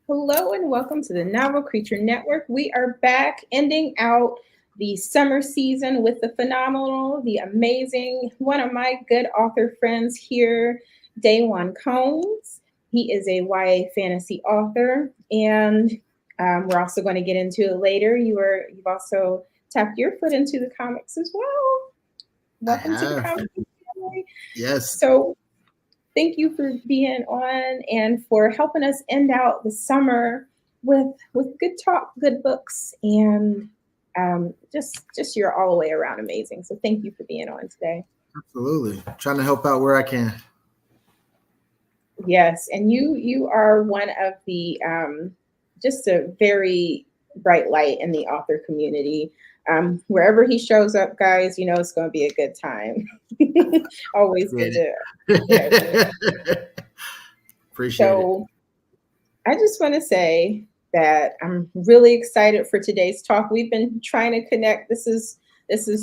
Hello and welcome to the Novel Creature Network. We are back ending out the summer season with the phenomenal, the amazing, one of my good author friends here, Dawyone Combes. He is a YA fantasy author, and we're also going to get into it later. You've also tapped your foot into the comics as well. I Welcome to the have. comic family. Yes. So thank you for being on and for helping us end out the summer with good talk, good books, and just you're all the way around amazing. So thank you for being on today. Absolutely. Trying to help out where I can. Yes, and you are one of the just a very bright light in the author community. Wherever he shows up, guys, you know it's going to be a good time. Always good Appreciate to have you. it. Appreciate it. So I just want to say that I'm really excited for today's talk. We've been trying to connect. This is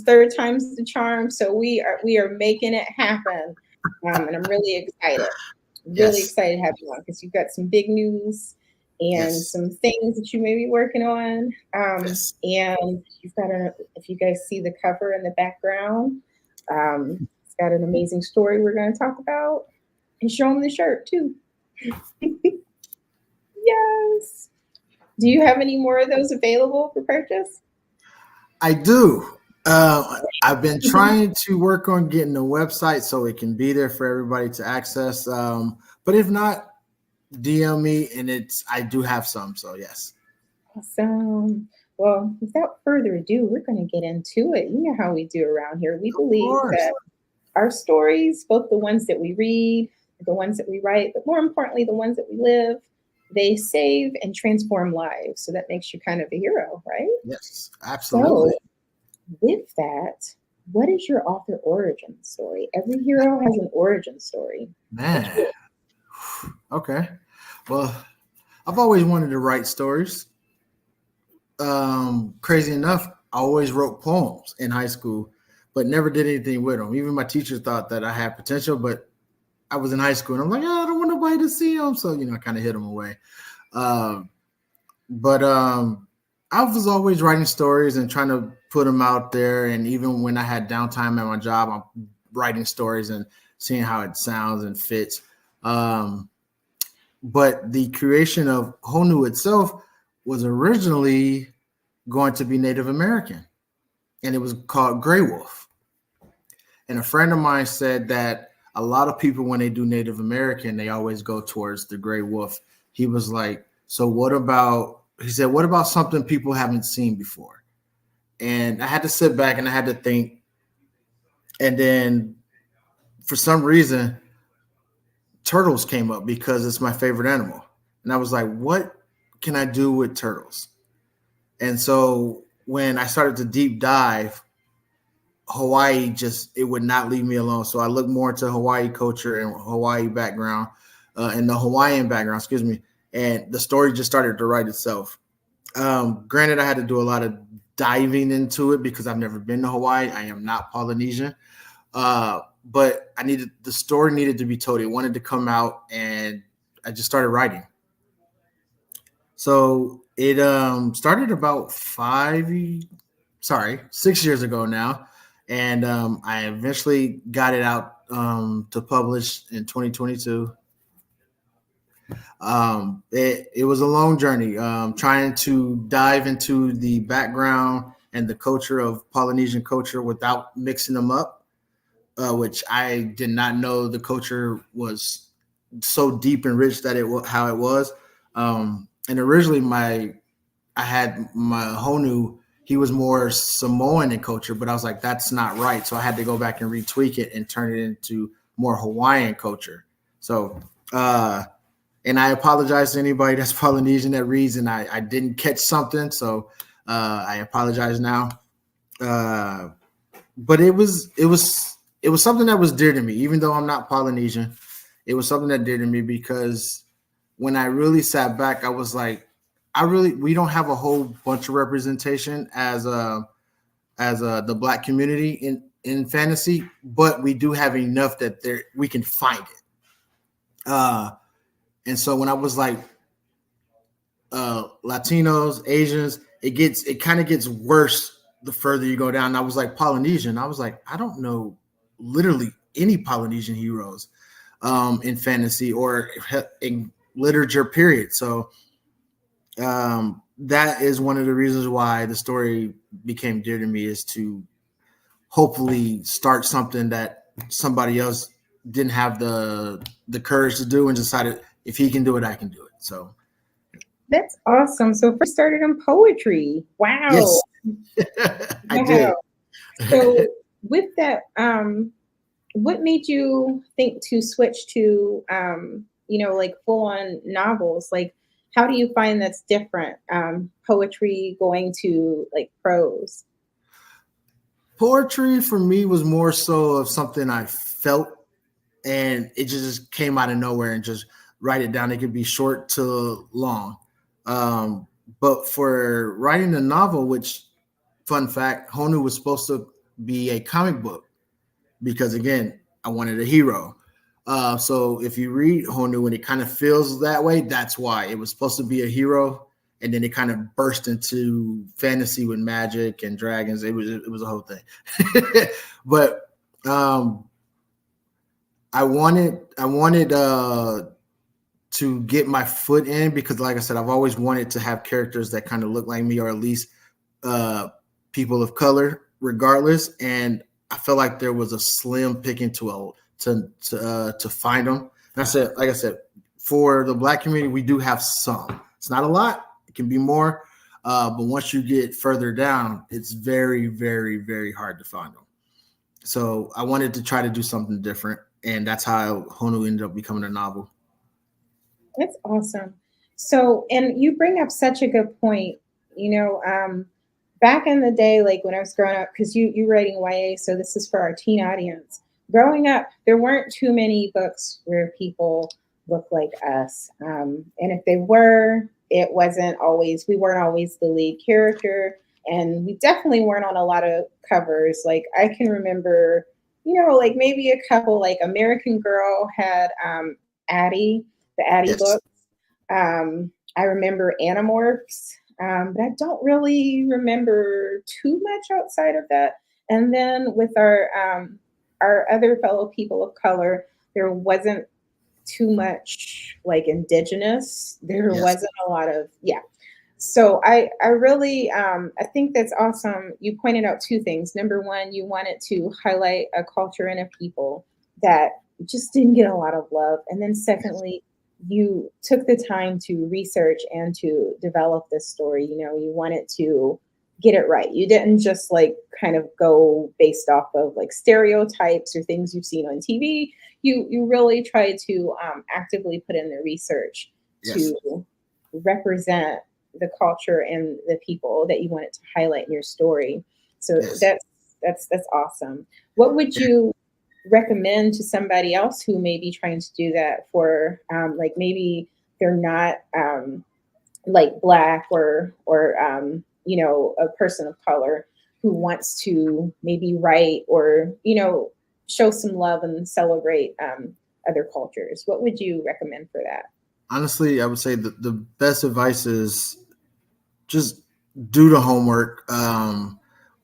third time's the charm, so we are making it happen, and I'm really excited. Really Yes. excited to have you on because you've got some big news and Yes. some things that you may be working on. Yes. And you've got if you guys see the cover in the background, it's got an amazing story we're going to talk about, and show them the shirt too. Yes. Do you have any more of those available for purchase? I do. I've been trying to work on getting a website so it can be there for everybody to access. But if not, DM me and I do have some. So yes. Awesome. Well, without further ado, we're going to get into it. You know how we do around here. We Of believe course. that our stories, both the ones that we read, the ones that we write, but more importantly, the ones that we live, they save and transform lives. So that makes you kind of a hero, right? Yes. So, Absolutely. with that, what is your author origin story? Every hero has an origin story. What's Man. yours? Okay. Well, I've always wanted to write stories. Crazy enough, I always wrote poems in high school, but never did anything with them. Even my teacher thought that I had potential, but I was in high school and I'm like, I don't want nobody to see them. So, I kind of hid them away. Um, but I was always writing stories and trying to put them out there. And even when I had downtime at my job, I'm writing stories and seeing how it sounds and fits. Um, but the creation of Honu itself was originally going to be Native American, and it was called Grey Wolf. And a friend of mine said that a lot of people, when they do Native American, they always go towards the Grey Wolf. He was like, so what about, he said, what about something people haven't seen before? And I had to sit back and I had to think. And then for some reason, turtles came up because it's my favorite animal. And I was like, what can I do with turtles? And so when I started to deep dive, Hawaii just it would not leave me alone. So I looked more into Hawaii culture and Hawaii background, and the Hawaiian background, excuse me, and the story just started to write itself. Granted, I had to do a lot of diving into it because I've never been to Hawaii. I am not Polynesian, but I needed the story needed to be told. It wanted to come out, and I just started writing. So it started about 6 years ago now, and I eventually got it out to publish in 2022. It was a long journey, trying to dive into the background and the culture of Polynesian culture without mixing them up, which I did not know the culture was so deep and rich that how it was. And originally, I had my Honu. He was more Samoan in culture, but I was like, that's not right. So I had to go back and retweak it and turn it into more Hawaiian culture. So, and I apologize to anybody that's Polynesian that reads, and I didn't catch something. So I apologize now. Uh, but it was something that was dear to me, even though I'm not Polynesian. It was something that dear to me because when I really sat back, I was like, we don't have a whole bunch of representation as the black community in fantasy, but we do have enough that we can find it. And so when I was like, Latinos, Asians. It kind of gets worse the further you go down. And I was like Polynesian. I was like, I don't know literally any Polynesian heroes in fantasy or in literature, period. So that is one of the reasons why the story became dear to me, is to hopefully start something that somebody else didn't have the courage to do, and decided if he can do it, I can do it. So That's awesome. So first started in poetry. Wow. yes, I Wow. did. So with that, what made you think to switch to like full on novels? Like how do you find that's different? Poetry going to like prose. Poetry for me was more so of something I felt, and it just came out of nowhere, and just write it down. It could be short to long. Um, but for writing a novel, which, fun fact, Honu was supposed to be a comic book, because again, I wanted a hero. So if you read Honu and it kind of feels that way, that's why it was supposed to be a hero, and then it kind of burst into fantasy with magic and dragons. It was a whole thing. But I wanted to get my foot in, because like I said, I've always wanted to have characters that kind of look like me, or at least uh, people of color, regardless. And I felt like there was a slim picking to find them. And I said, like I said, for the Black community, we do have some. It's not a lot. It can be more. But once you get further down, it's very, very, very hard to find them. So I wanted to try to do something different, and that's how Honu ended up becoming a novel. That's awesome. So, and you bring up such a good point. You know, back in the day, like when I was growing up, because you writing YA, so this is for our teen audience. Growing up, there weren't too many books where people look like us, and if they were, it wasn't always. We weren't always the lead character, and we definitely weren't on a lot of covers. Like I can remember, like maybe a couple. Like American Girl had Addie, the Addie Yes. book. I remember Animorphs, but I don't really remember too much outside of that. And then with our other fellow people of color, there wasn't too much like indigenous. There Yes. wasn't a lot of yeah. So I really I think that's awesome. You pointed out two things. Number one, you wanted to highlight a culture and a people that just didn't get a lot of love, and then Yes. secondly, you took the time to research and to develop this story. You wanted to get it right. You didn't just like kind of go based off of like stereotypes or things you've seen on TV. You really tried to actively put in the research Yes. to represent the culture and the people that you wanted to highlight in your story. So Yes. that's awesome. What would you recommend to somebody else who may be trying to do that for like maybe they're not like black or a person of color who wants to maybe write or show some love and celebrate other cultures? What would you recommend for that? Honestly, I would say the best advice is just do the homework.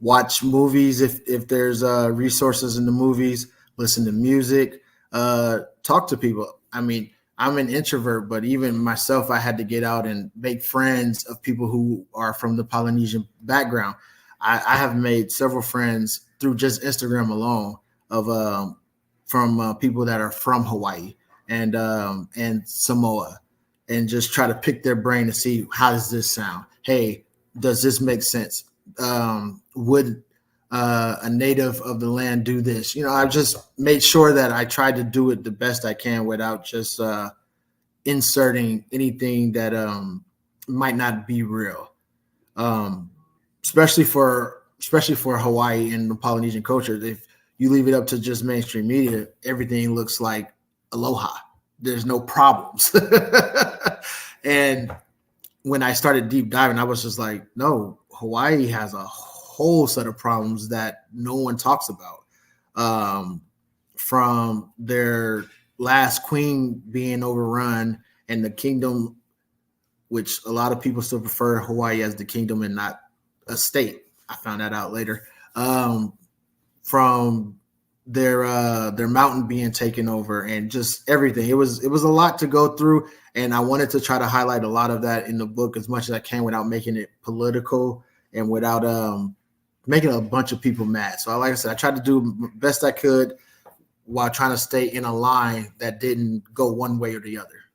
Watch movies if there's resources in the movies. Listen to music. Talk to people. I mean, I'm an introvert, but even myself, I had to get out and make friends of people who are from the Polynesian background. I have made several friends through just Instagram alone of from people that are from Hawaii and Samoa, and just try to pick their brain to see, how does this sound? Hey, does this make sense? Would a native of the land do this? I just made sure that I tried to do it the best I can without just inserting anything that might not be real. Um, especially for Hawaii and the Polynesian culture. If you leave it up to just mainstream media, everything looks like aloha. There's no problems. And when I started deep diving, I was just like, no, Hawaii has a whole set of problems that no one talks about. Um, from their last queen being overrun and the kingdom which a lot of people still prefer Hawaii as the kingdom and not a state. I found that out later. From their mountain being taken over and just everything. It was a lot to go through, and I wanted to try to highlight a lot of that in the book as much as I can without making it political and without making a bunch of people mad. So like I said, I tried to do the best I could while trying to stay in a line that didn't go one way or the other.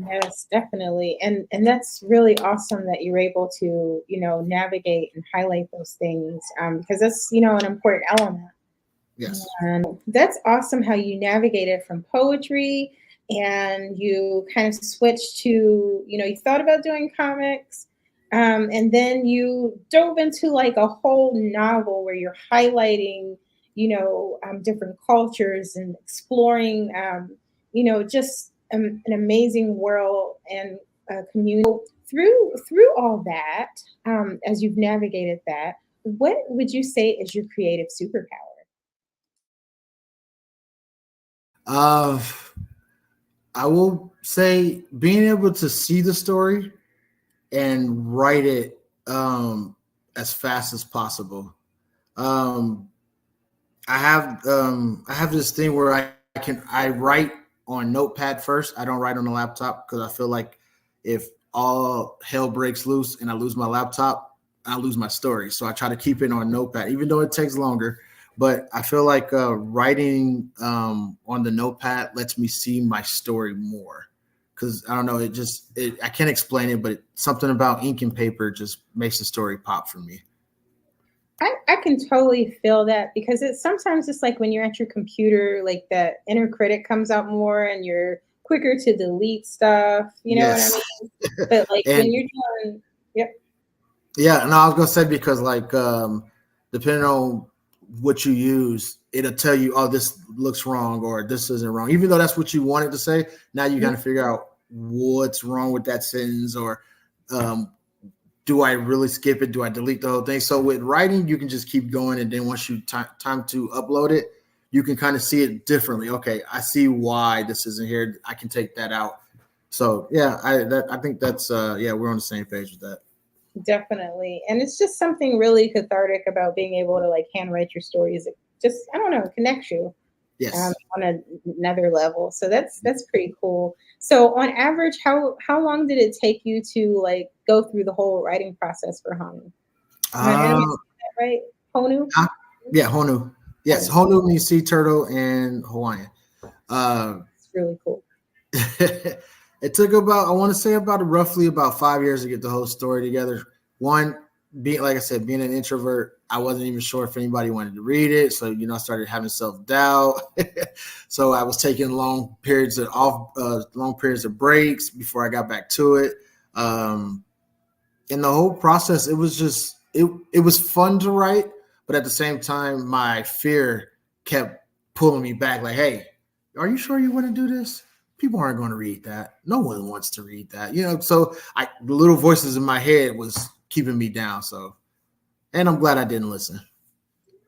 Yes, definitely. And that's really awesome that you're able to, navigate and highlight those things, because that's, an important element. Yes. And that's awesome how you navigated from poetry and you kind of switched to, you thought about doing comics, and then you dove into like a whole novel where you're highlighting, different cultures and exploring, just an amazing world and community. Through all that, as you've navigated that, what would you say is your creative superpower? Uh, I will say being able to see the story and write it as fast as possible. Um, I have this thing where I write on Notepad first. I don't write on the laptop because I feel like if all hell breaks loose and I lose my laptop, I lose my story. So I try to keep it on Notepad, even though it takes longer. But I feel like writing on the Notepad lets me see my story more. Because I don't know, I can't explain it, but something about ink and paper just makes the story pop for me. I can totally feel that because it's sometimes it's like when you're at your computer, like that inner critic comes out more and you're quicker to delete stuff. You know what I Yes. mean? But like when And you're doing, yep. yeah, no, I was gonna say because like depending on what you use, it'll tell you, oh, this looks wrong or this isn't wrong. Even though that's what you wanted to say, now you got to figure out what's wrong with that sentence or do I really skip it? Do I delete the whole thing? So with writing, you can just keep going, and then once you time to upload it, you can kind of see it differently. Okay, I see why this isn't here. I can take that out. So yeah, I think that's we're on the same page with that. Definitely. And it's just something really cathartic about being able to like handwrite your stories. It just, I don't know, it connects you Yes. another level. So that's pretty cool. So on average, how long did it take you to like go through the whole writing process for Honu? Am I saying that right? Honu? Yeah, Honu. Yes, Honu means sea turtle in Hawaiian. It's really cool. It took about, I want to say roughly about 5 years to get the whole story together. One, being, like I said, being an introvert, I wasn't even sure if anybody wanted to read it. So, I started having self-doubt. So I was taking long periods of breaks before I got back to it. In the whole process, it was just, it was fun to write, but at the same time, my fear kept pulling me back. Like, hey, are you sure you want to do this? People aren't going to read that. No one wants to read that, So the little voices in my head was keeping me down. So, and I'm glad I didn't listen.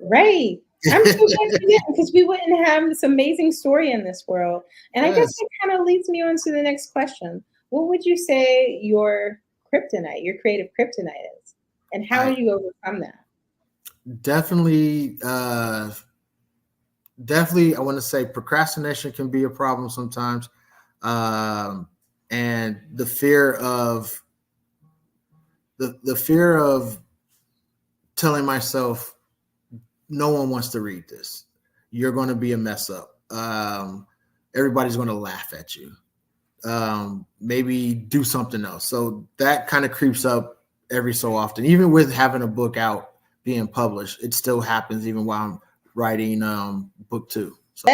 Right. I'm so glad you didn't, because we wouldn't have this amazing story in this world. And I guess that kind of leads me on to the next question. What would you say your kryptonite, your creative kryptonite is? And how do you overcome that? Definitely, I want to say procrastination can be a problem sometimes. And the fear of telling myself, no one wants to read this. You're going to be a mess up. Everybody's going to laugh at you. Maybe do something else. So that kind of creeps up every so often. Even with having a book out, being published, it still happens even while I'm writing book 2. So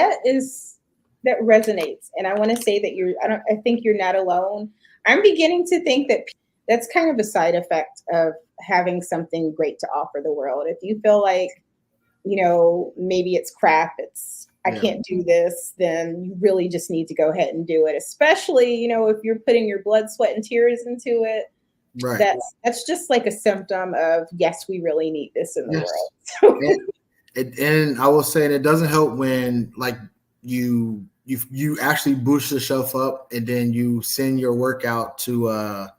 that resonates, and I want to say that I think you're not alone. I'm beginning to think that that's kind of a side effect of having something great to offer the world. If you feel like, maybe it's crap, I can't do this, then you really just need to go ahead and do it. Especially, if you're putting your blood, sweat, and tears into it. Right. That's just like a symptom of, yes, we really need this in the world. And I will say, and it doesn't help when like you you actually boost yourself up, and then you send your work out to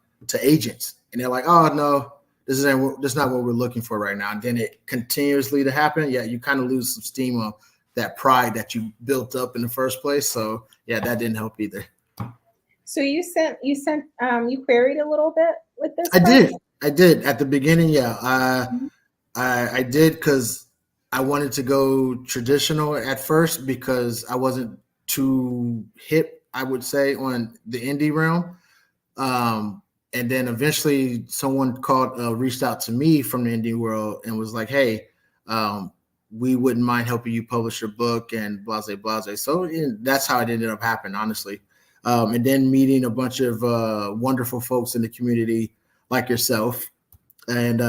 agents, and they're like, oh no, this is not what we're looking for right now. And then it continuously to happen. Yeah, you kind of lose some steam of that pride that you built up in the first place. So yeah, that didn't help either. So you queried a little bit with this. I did at the beginning. Yeah, I did because I wanted to go traditional at first because I wasn't too hip, I would say, on the indie realm. And then eventually someone reached out to me from the indie world and was like, hey, we wouldn't mind helping you publish your book and blase, blase. So that's how it ended up happening, honestly. And then meeting a bunch of wonderful folks in the community like yourself and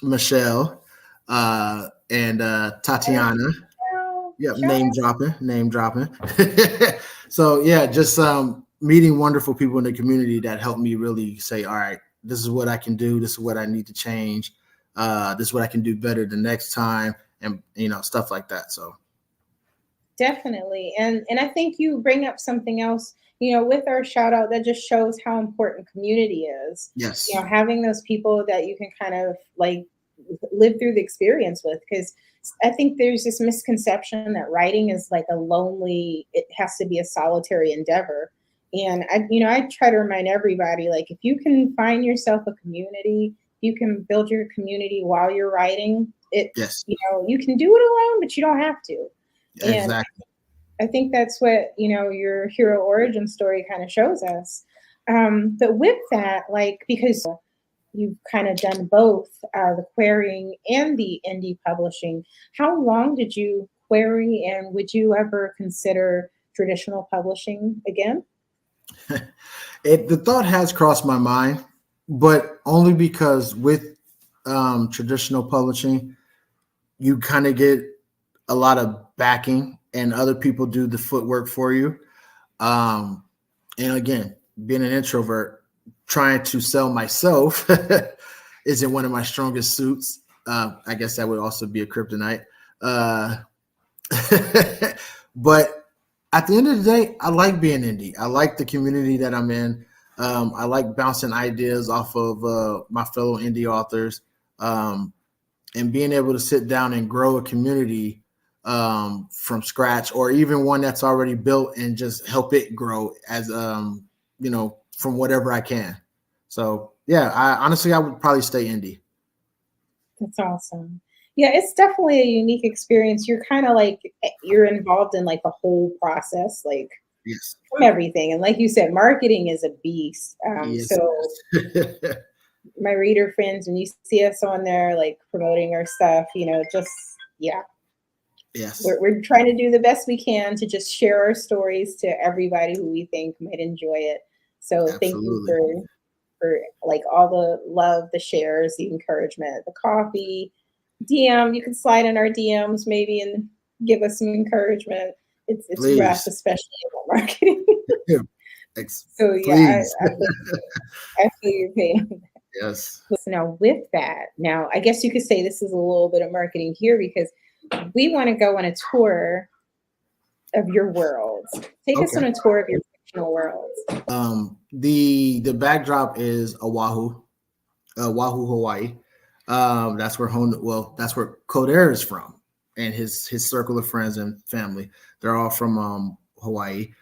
Michelle and Tatiana. Yep, name dropping. So yeah, just meeting wonderful people in the community that helped me really say, all right, this is what I can do. This is what I need to change. This is what I can do better the next time, and stuff like that. So definitely, and I think you bring up something else. With our shout out, that just shows how important community is. Yes. Having those people that you can kind of like live through the experience with, because I think there's this misconception that writing is like it has to be a solitary endeavor. And I try to remind everybody, like, if you can find yourself a community, you can build your community while you're writing it. Yes. You can do it alone, but you don't have to. Exactly. And I think that's what, your hero origin story kind of shows us. But with that, like, because you've kind of done both the querying and the indie publishing, how long did you query, and would you ever consider traditional publishing again? The thought has crossed my mind, but only because with traditional publishing, you kind of get a lot of backing and other people do the footwork for you. And again, being an introvert, trying to sell myself isn't one of my strongest suits. I guess that would also be a kryptonite. But at the end of the day, I like being indie. I like the community that I'm in. I like bouncing ideas off of my fellow indie authors, and being able to sit down and grow a community from scratch, or even one that's already built, and just help it grow as from whatever I can. So yeah, I would probably stay indie. That's awesome. Yeah, it's definitely a unique experience. You're kind of like, you're involved in like the whole process, like yes, from everything. And like you said, marketing is a beast. Yes. So my reader friends, when you see us on there, like promoting our stuff, yeah. Yes. We're trying to do the best we can to just share our stories to everybody who we think might enjoy it. So Absolutely. Thank you for like all the love, the shares, the encouragement, the coffee, DM. You can slide in our DMs maybe and give us some encouragement. It's rough, especially about marketing. So yeah, I feel your pain. Yes. So now with that, I guess you could say this is a little bit of marketing here, because we want to go on a tour of your worlds. Take us on a tour of your fictional worlds. The backdrop is Oahu, Hawaii. That's where that's where Coder is from, and his circle of friends and family. They're all from Hawaii.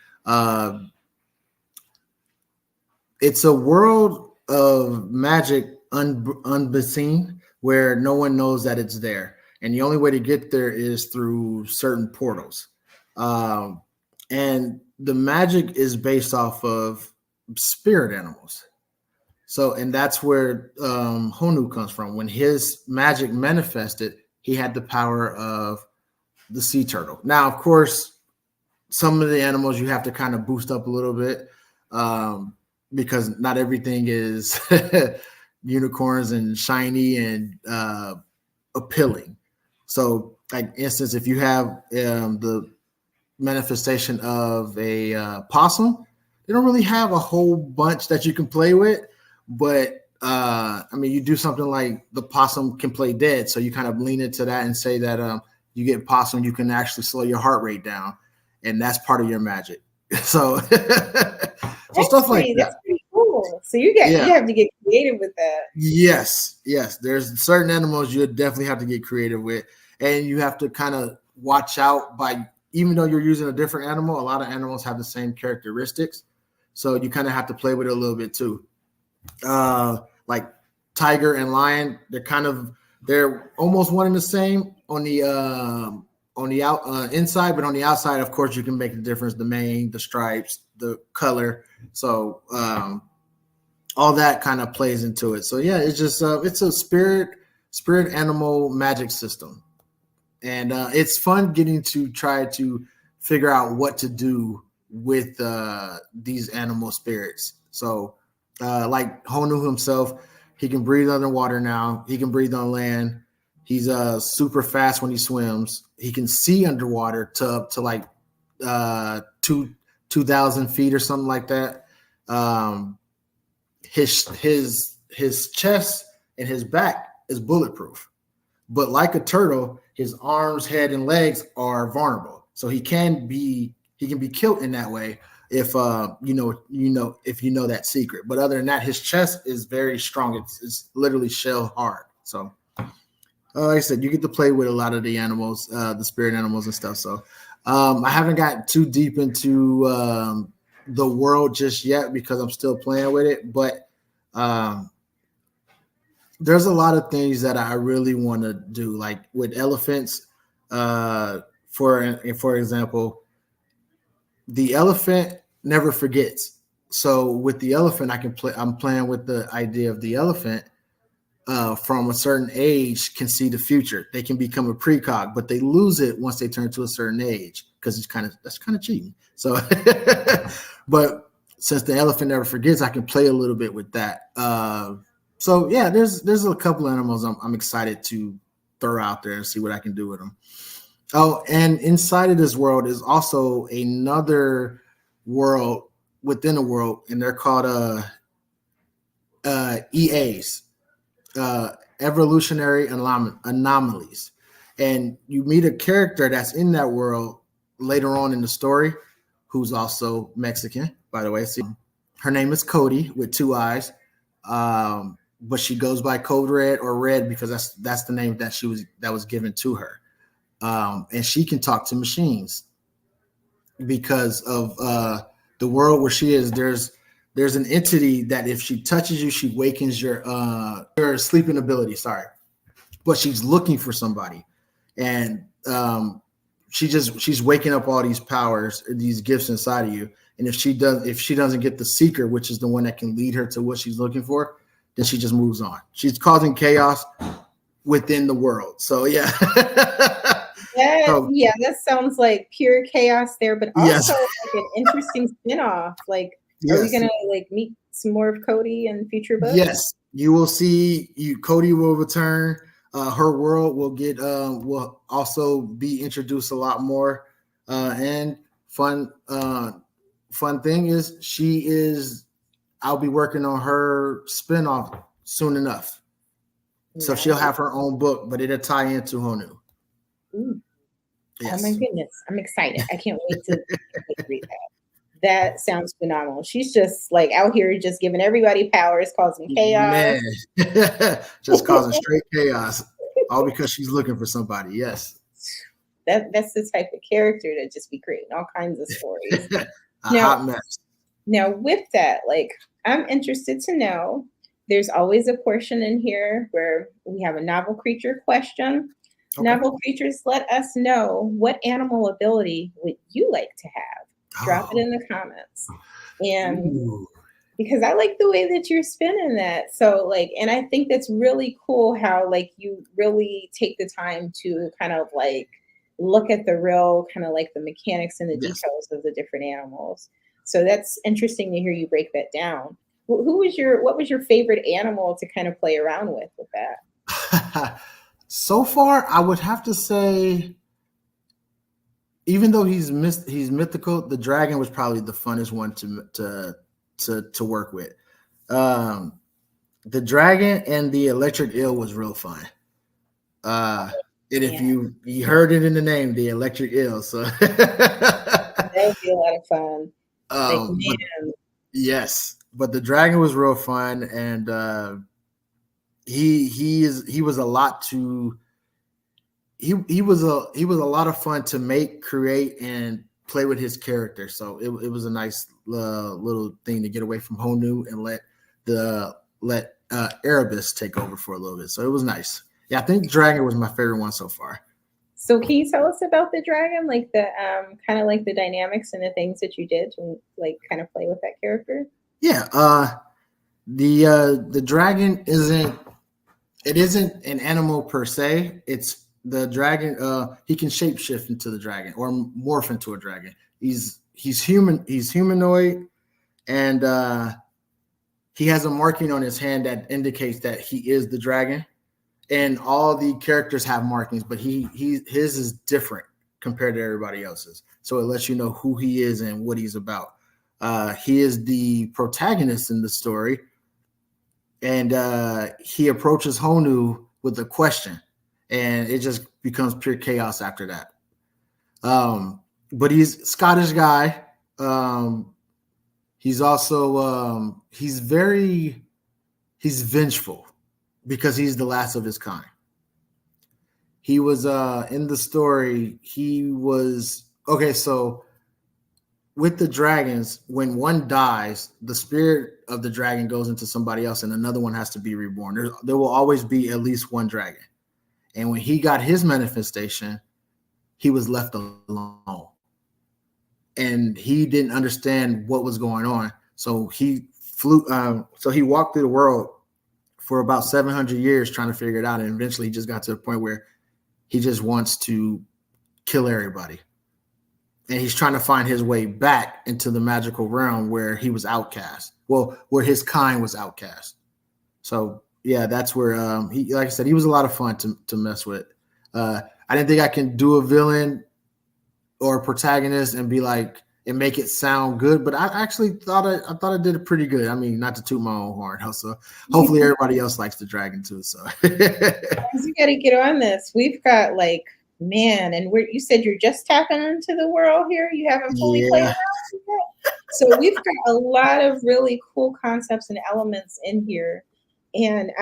It's a world of magic unbeseen, where no one knows that it's there. And the only way to get there is through certain portals. And the magic is based off of spirit animals. So, and that's where Honu comes from. When his magic manifested, he had the power of the sea turtle. Now, of course, some of the animals you have to kind of boost up a little bit, because not everything is unicorns and shiny and appealing. So, like instance, if you have the manifestation of a possum, they don't really have a whole bunch that you can play with. But you do something like the possum can play dead, so you kind of lean into that and say that you get possum, you can actually slow your heart rate down. and that's part of your magic. So, That's stuff like that. That's pretty cool. So you have to get creative with that. Yes. There's certain animals you definitely have to get creative with, and you have to kind of watch out by, even though you're using a different animal, a lot of animals have the same characteristics, so you kind of have to play with it a little bit too. Like tiger and lion, they're almost one and the same on the inside, but on the outside, of course, you can make the difference: the mane, the stripes, the color. So all that kind of plays into it. So yeah, it's just it's a spirit animal magic system, and it's fun getting to try to figure out what to do with these animal spirits. So like Honu himself, he can breathe underwater now. He can breathe on land. He's super fast when he swims. He can see underwater to like 2,000 feet or something like that. His chest and his back is bulletproof, but like a turtle, his arms, head, and legs are vulnerable. So he can be killed in that way if if you know that secret. But other than that, his chest is very strong. It's literally shell hard. So like I said, you get to play with a lot of the animals, the spirit animals and stuff. So I haven't gotten too deep into the world just yet because I'm still playing with it. But there's a lot of things that I really want to do, like with elephants. For example, the elephant never forgets. So with the elephant, I'm playing with the idea of the elephant. From a certain age can see the future. They can become a precog, but they lose it once they turn to a certain age because that's kind of cheating. So, but since the elephant never forgets, I can play a little bit with that. So yeah, there's a couple animals I'm excited to throw out there and see what I can do with them. Oh, and inside of this world is also another world within a world, and they're called EAs. Evolutionary anomalies, and you meet a character that's in that world later on in the story, who's also Mexican, by the way. So her name is Cody with 2 eyes, but she goes by Code Red or Red because that's the name that was given to her, and she can talk to machines because of the world where she is. There's an entity that if she touches you, she wakens your sleeping ability. Sorry, but she's looking for somebody, and she's waking up all these powers, these gifts inside of you. And if she doesn't get the seeker, which is the one that can lead her to what she's looking for, then she just moves on. She's causing chaos within the world. So yeah. That sounds like pure chaos there, but also Yes. like an interesting spin-off. Like, are we gonna like meet some more of Cody in future books? Yes, you will see. Cody will return. Her world will also be introduced a lot more. And fun thing is I'll be working on her spinoff soon enough. Nice. So she'll have her own book, but it'll tie into Honu. Yes. Oh my goodness, I'm excited! I can't wait to read that. That sounds phenomenal. She's just like out here just giving everybody powers, causing chaos. Man. Just causing straight chaos. All because she's looking for somebody. Yes. That's the type of character that just be creating all kinds of stories. Hot mess. Now with that, like I'm interested to know, there's always a portion in here where we have a novel creature question. Okay. Novel creatures, let us know, what animal ability would you like to have? Drop it in the comments. And because I like the way that you're spinning that. So like, and I think that's really cool how like you really take the time to kind of like look at the real kind of like the mechanics and the details of the different animals. So that's interesting to hear you break that down. What was your favorite animal to kind of play around with that? So far, I would have to say, even though he's mythical, the dragon was probably the funnest one to work with. The dragon and the electric eel was real fun. And if you heard it in the name, the electric eel. So That would be a lot of fun. Like, But man. yes, but the dragon was real fun, and he was a lot to he was a lot of fun to make, create, and play with his character. So it was a nice little thing to get away from Honu and let Erebus take over for a little bit. So it was nice. Yeah, I think Dragon was my favorite one so far. So can you tell us about the dragon, like the kind of like the dynamics and the things that you did to like kind of play with that character? Yeah, the dragon isn't an animal per se. It's the dragon. He can shapeshift into the dragon or morph into a dragon. He's human. He's humanoid, and he has a marking on his hand that indicates that he is the dragon. And all the characters have markings, but his is different compared to everybody else's. So it lets you know who he is and what he's about. He is the protagonist in the story, and he approaches Honu with a question, and it just becomes pure chaos after that. But he's a Scottish guy. He's also he's vengeful because he's the last of his kind. He was in the story. He was okay. So with the dragons, when one dies, the spirit of the dragon goes into somebody else, and another one has to be reborn. There will always be at least one dragon. And when he got his manifestation, he was left alone, and he didn't understand what was going on. So he flew. So he walked through the world for about 700 years trying to figure it out, and eventually he just got to a point where he just wants to kill everybody. And he's trying to find his way back into the magical realm where he was outcast. Well, where his kind was outcast. So yeah, that's where he, like I said, he was a lot of fun to mess with. I didn't think I can do a villain or a protagonist and be like and make it sound good, but I actually thought I did it pretty good. I mean, not to toot my own horn. Also, hopefully everybody else likes the dragon too. So You got to get on this. We've got like, man, and you said you're just tapping into the world here. You haven't fully played around yet. So we've got a lot of really cool concepts and elements in here. And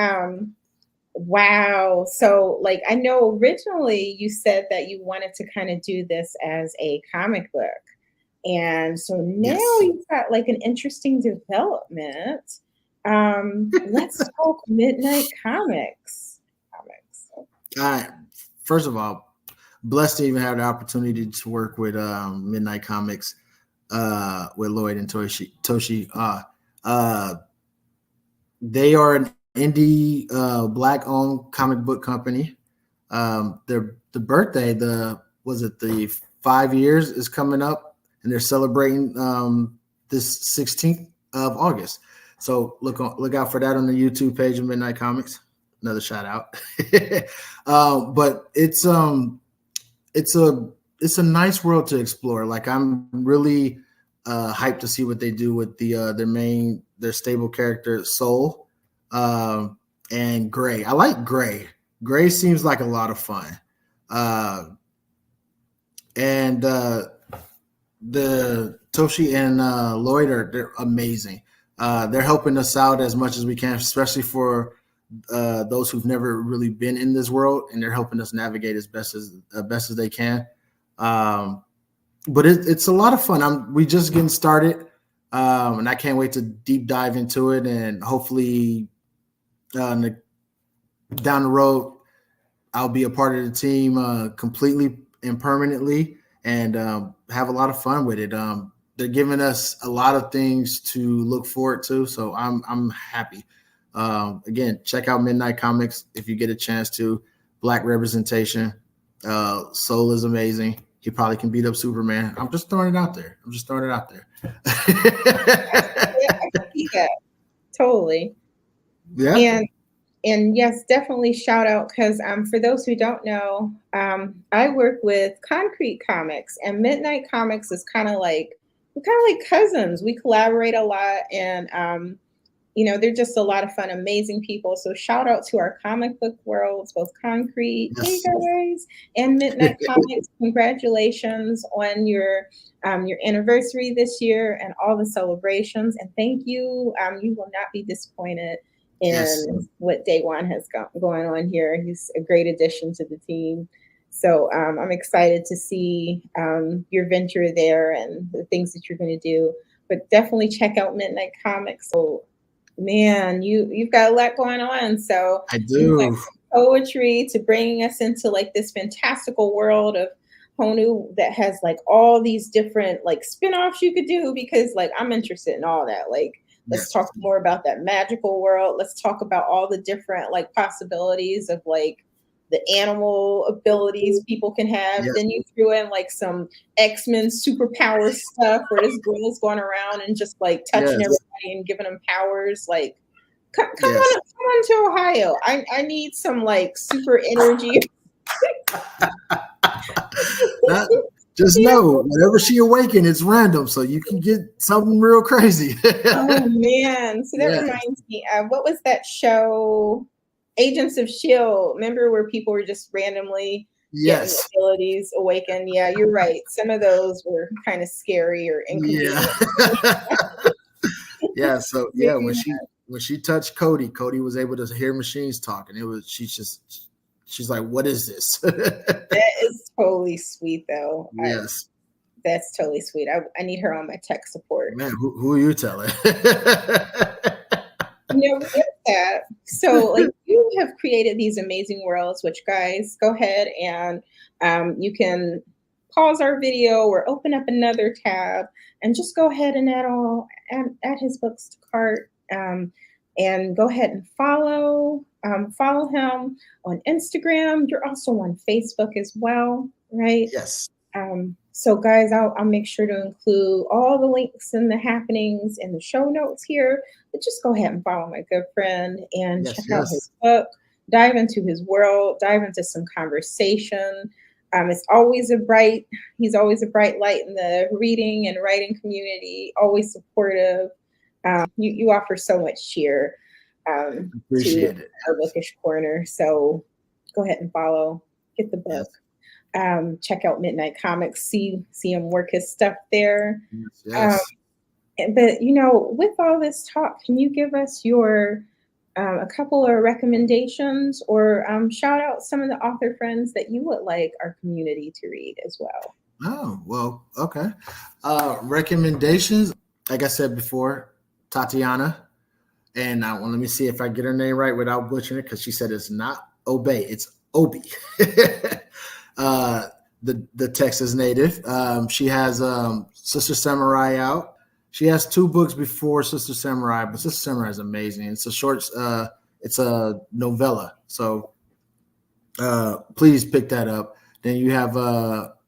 wow. So like I know originally you said that you wanted to kind of do this as a comic book. And so now yes. you've got like an interesting development. Let's talk Midnight Comics. First of all, blessed to even have the opportunity to work with Midnight Comics, with Lloyd and Toshi. They are an indie Black-owned comic book company. The birthday, the 5 years is coming up, and they're celebrating this 16th of August. So look out for that on the YouTube page of Midnight Comics. Another shout out. But it's a nice world to explore. Like I'm really hyped to see what they do with their stable character Soul and Gray. I like Gray. Gray seems like a lot of fun. And the Toshi and Lloyd they're amazing. They're helping us out as much as we can, especially for those who've never really been in this world, and they're helping us navigate as best as they can. But it's a lot of fun. We just getting started, and I can't wait to deep dive into it, and hopefully down the road I'll be a part of the team completely and permanently, and have a lot of fun with it. They're giving us a lot of things to look forward to, so I'm happy. Again, check out Midnight Comics if you get a chance to. Black representation. Soul is amazing. He probably can beat up Superman. I'm just throwing it out there. Yeah, totally. Yeah. And yes, definitely shout out because for those who don't know, I work with Concrete Comics, and Midnight Comics is we're kind of like cousins. We collaborate a lot, and they're just a lot of fun, amazing people. So shout out to our comic book worlds, both Concrete, hey Yes. guys, and Midnight Comics. Congratulations on your anniversary this year and all the celebrations. And thank you. You will not be disappointed Yes. in what Dawyone has going on here. He's a great addition to the team. So I'm excited to see your venture there and the things that you're going to do. But definitely check out Midnight Comics. So, man, you've got a lot going on. So I from like do. poetry to bringing us into like this fantastical world of Honu that has like all these different like spin-offs you could do, because like I'm interested in all that. Like let's Yes. talk more about that magical world. Let's talk about all the different like possibilities of like the animal abilities people can have. Yes. Then you threw in like some X-Men superpower stuff where this girl is going around and just like touching Yes. everybody and giving them powers. Like come Yes. on to Ohio. I need some like super energy. Not, just Yeah. know, whenever she awaken, it's random, so you can get something real crazy. Oh man. So that Yeah. reminds me, what was that show? Agents of Shield. Remember where people were just randomly getting Yes. abilities awakened? Yeah, you're right. Some of those were kind of scary or Yeah. inconvenient. Yeah. So yeah, when she touched Cody was able to hear machines talking. She's like, what is this? That is totally sweet, though. Yes. That's totally sweet. I need her on my tech support. Man, who are you telling? We get that. So, like, you have created these amazing worlds, which, guys, go ahead and you can pause our video or open up another tab and just go ahead and add his books to cart. And go ahead and follow him on Instagram. You're also on Facebook as well, right? Yes. So guys, I'll make sure to include all the links and the happenings in the show notes here. But just go ahead and follow my good friend and Yes, check out yes. his book, dive into his world, dive into some conversation. He's always a bright light in the reading and writing community, always supportive. You offer so much cheer to Appreciate it. our bookish corner. So go ahead and follow, get the book. Yes. Check out Midnight Comics, see him work his stuff there. Yes. But with all this talk, can you give us your a couple of recommendations or shout out some of the author friends that you would like our community to read as well? Oh, well, okay. Recommendations, like I said before, Tatiana. And let me see if I get her name right without butchering it, because she said it's not Obey, it's Obi. The Texas native. She has Sister Samurai out. She has 2 books before Sister Samurai, but Sister Samurai is amazing. It's a short, it's a novella. So please pick that up. Then you have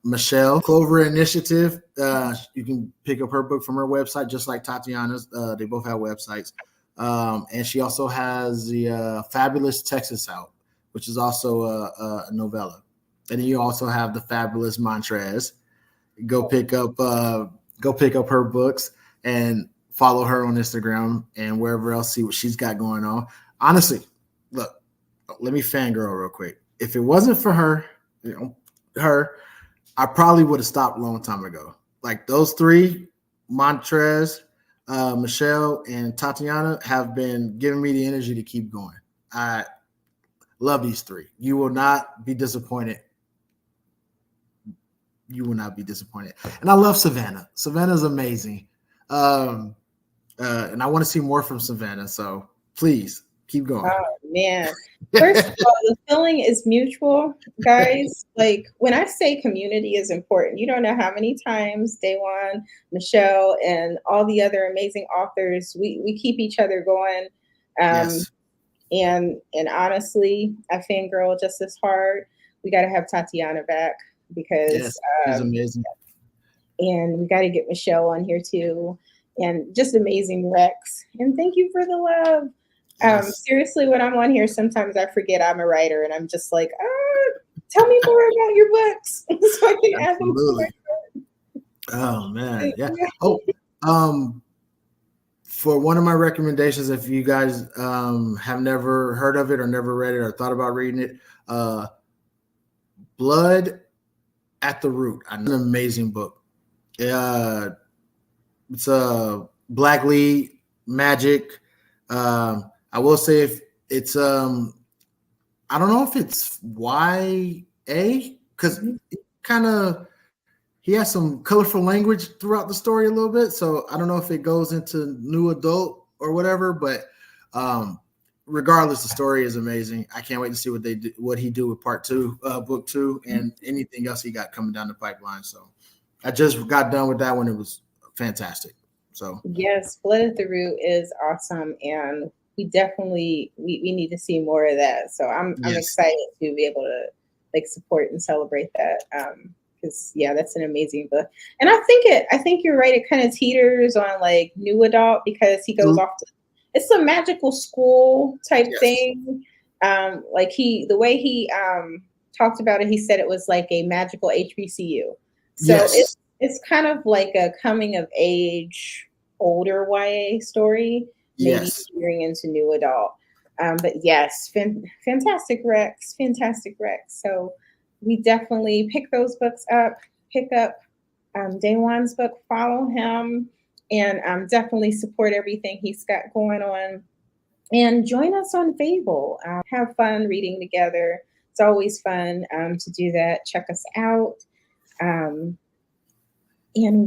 Michelle Clover Initiative. You can pick up her book from her website, just like Tatiana's. They both have websites. And she also has the Fabulous Texas out, which is also a novella. And then you also have the Fabulous Montrez. Go pick up her books and follow her on Instagram and wherever else, see what she's got going on. Honestly, look, let me fangirl real quick. If it wasn't for her, I probably would have stopped a long time ago. Like those 3, Montrez, Michelle, and Tatiana, have been giving me the energy to keep going. I love these 3. You will not be disappointed. You will not be disappointed. And I love Savannah. Savannah's amazing. And I want to see more from Savannah. So please keep going. Oh man. First of all, the feeling is mutual, guys. Like when I say community is important, you don't know how many times Dawyone, Michelle, and all the other amazing authors, we keep each other going. Yes. And honestly, I fangirl just as hard. We got to have Tatiana back because she's amazing. And we got to get Michelle on here too. And just amazing Rex. And thank you for the love. Yes. Seriously, when I'm on here, sometimes I forget I'm a writer and I'm just like, tell me more about your books so I can add them to my book. Oh man, yeah. Oh, for one of my recommendations, if you guys have never heard of it or never read it or thought about reading it, Blood at the Root. An amazing book. It's a black lead magic. I will say if it's I don't know if it's YA because kind of he has some colorful language throughout the story a little bit. So I don't know if it goes into new adult or whatever, but regardless, the story is amazing. I can't wait to see what he do with part 2, book 2, and anything else he got coming down the pipeline. So I just got done with that one. It was fantastic. So yes, Blood at the Root is awesome, and we definitely we need to see more of that. So I'm excited to be able to like support and celebrate that. Because that's an amazing book. And I think you're right, it kind of teeters on like new adult because he goes off to it's a magical school type thing. Like the way he talked about it, he said it was like a magical HBCU. So it's kind of like a coming of age, older YA story, maybe steering into new adult. But yes, fantastic Rex. So we definitely pick those books up, pick up Daywone's book, follow him, and definitely support everything he's got going on. And join us on Fable. Have fun reading together. It's always fun to do that. Check us out. And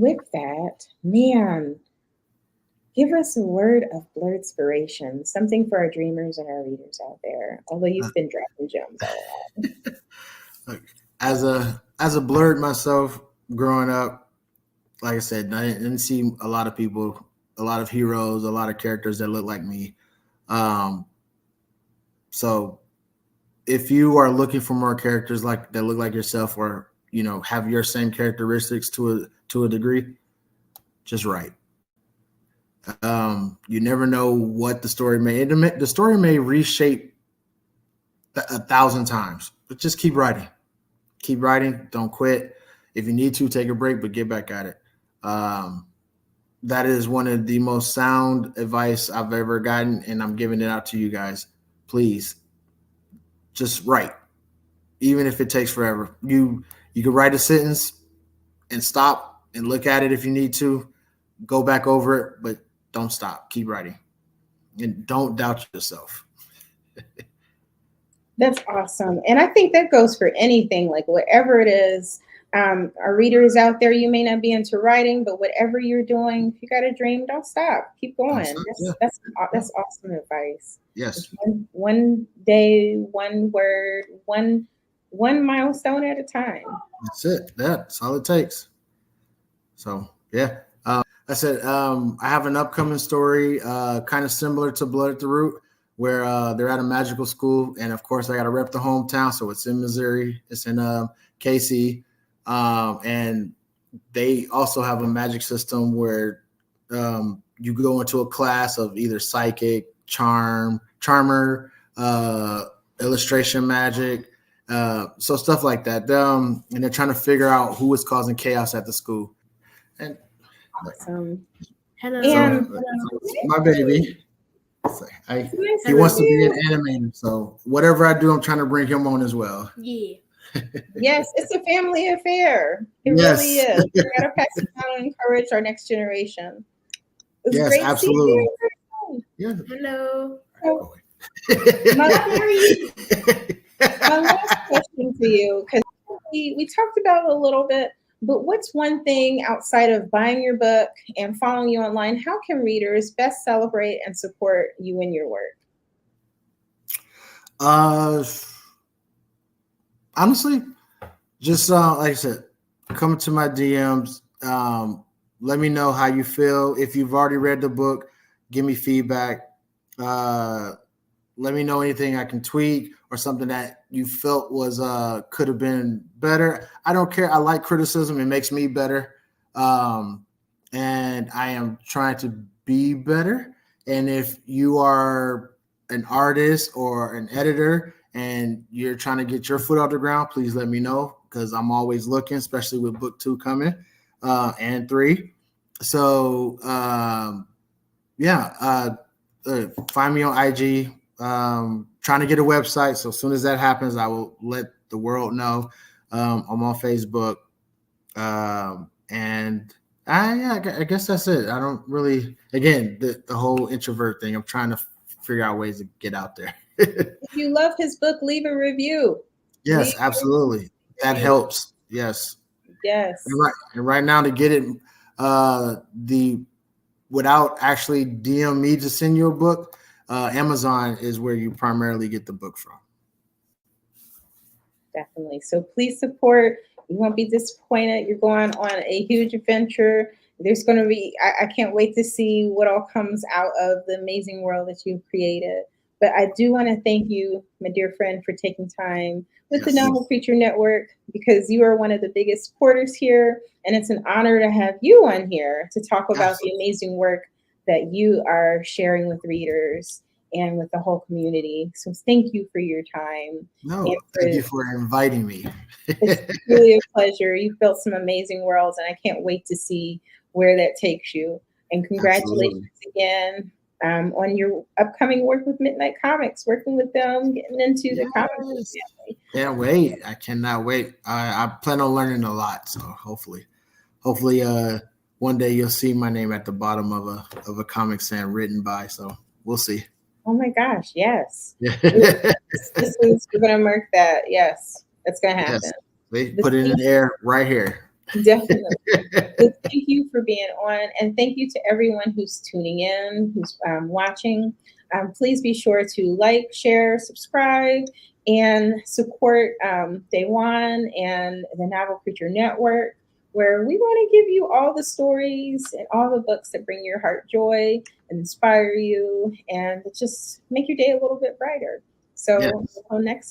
with that, man, give us a word of blurred inspiration, something for our dreamers and our readers out there. Although you've been dropping gems all along. As a blurred myself growing up, like I said, I didn't see a lot of people, a lot of heroes, a lot of characters that look like me. So if you are looking for more characters like that look like yourself, or have your same characteristics to a degree, just write. You never know what the story may reshape 1,000 times, but just keep writing. Keep writing. Don't quit. If you need to, take a break, but get back at it. That is one of the most sound advice I've ever gotten, and I'm giving it out to you guys. Please, just write, even if it takes forever. You can write a sentence and stop and look at it if you need to. Go back over it, but don't stop. Keep writing, and don't doubt yourself. That's awesome. And I think that goes for anything, like whatever it is. Our readers out there, you may not be into writing, but whatever you're doing, if you got a dream, don't stop. Keep going. That's awesome advice. Yes. One day, one word, one milestone at a time. That's it. That's all it takes. So yeah. I said I have an upcoming story kind of similar to Blood at the Root, where they're at a magical school. And of course, I got to rep the hometown. So it's in Missouri. It's in KC. And they also have a magic system where you go into a class of either psychic, charmer, illustration magic, so stuff like that. And they're trying to figure out who is causing chaos at the school. And awesome. Hello. And my baby. He wants to be an animator, so whatever I do, I'm trying to bring him on as well. Yeah. Yes, it's a family affair. It really is. We gotta pass it down and encourage our next generation. It's yes, great absolutely. Yeah. Hello. So, my last question for you, because we talked about it a little bit, but what's one thing outside of buying your book and following you online? How can readers best celebrate and support you in your work? Honestly, just like I said, come to my DMs. Let me know how you feel. If you've already read the book, give me feedback. Let me know anything I can tweak or something that you felt was could have been better. I don't care. I like criticism. It makes me better. And I am trying to be better. And if you are an artist or an editor and you're trying to get your foot off the ground, please let me know, because I'm always looking, especially with book 2 coming and 3. So Yeah. Find me on IG. Trying to get a website. So as soon as that happens, I will let the world know. I'm on Facebook. And I guess that's it. I don't really, again, the whole introvert thing. I'm trying to figure out ways to get out there. If you love his book, leave a review. Yes, Leave absolutely. a That review. helps. Yes. Yes. And right now to get it, the without actually DM me to send you a book, Amazon is where you primarily get the book from. Definitely. So please support. You won't be disappointed. You're going on a huge adventure. There's going to be, I can't wait to see what all comes out of the amazing world that you've created. But I do want to thank you, my dear friend, for taking time with the Yes. Novel Creature Network because you are one of the biggest supporters here. And it's an honor to have you on here to talk about the Absolutely. amazing work that you are sharing with readers and with the whole community. So thank you for your time and No, thank for you for inviting me. it's really a pleasure. You've built some amazing worlds, and I can't wait to see where that takes you. And congratulations Absolutely. again on your upcoming work with Midnight Comics, working with them, getting into the comic book Yes. family. Can't wait. I cannot wait. I plan on learning a lot. So hopefully, one day you'll see my name at the bottom of a comic saying written by. So we'll see. Oh my gosh, yes. Yes. This is, we're going to mark that. Yes, it's going to happen. They This put it in the air right here. definitely. So thank you for being on, and thank you to everyone who's tuning in, who's watching. Please be sure to like, share, subscribe, and support Dawyone and the Novel Creature Network, where we want to give you all the stories and all the books that bring your heart joy and inspire you and just make your day a little bit brighter. So Yes. until next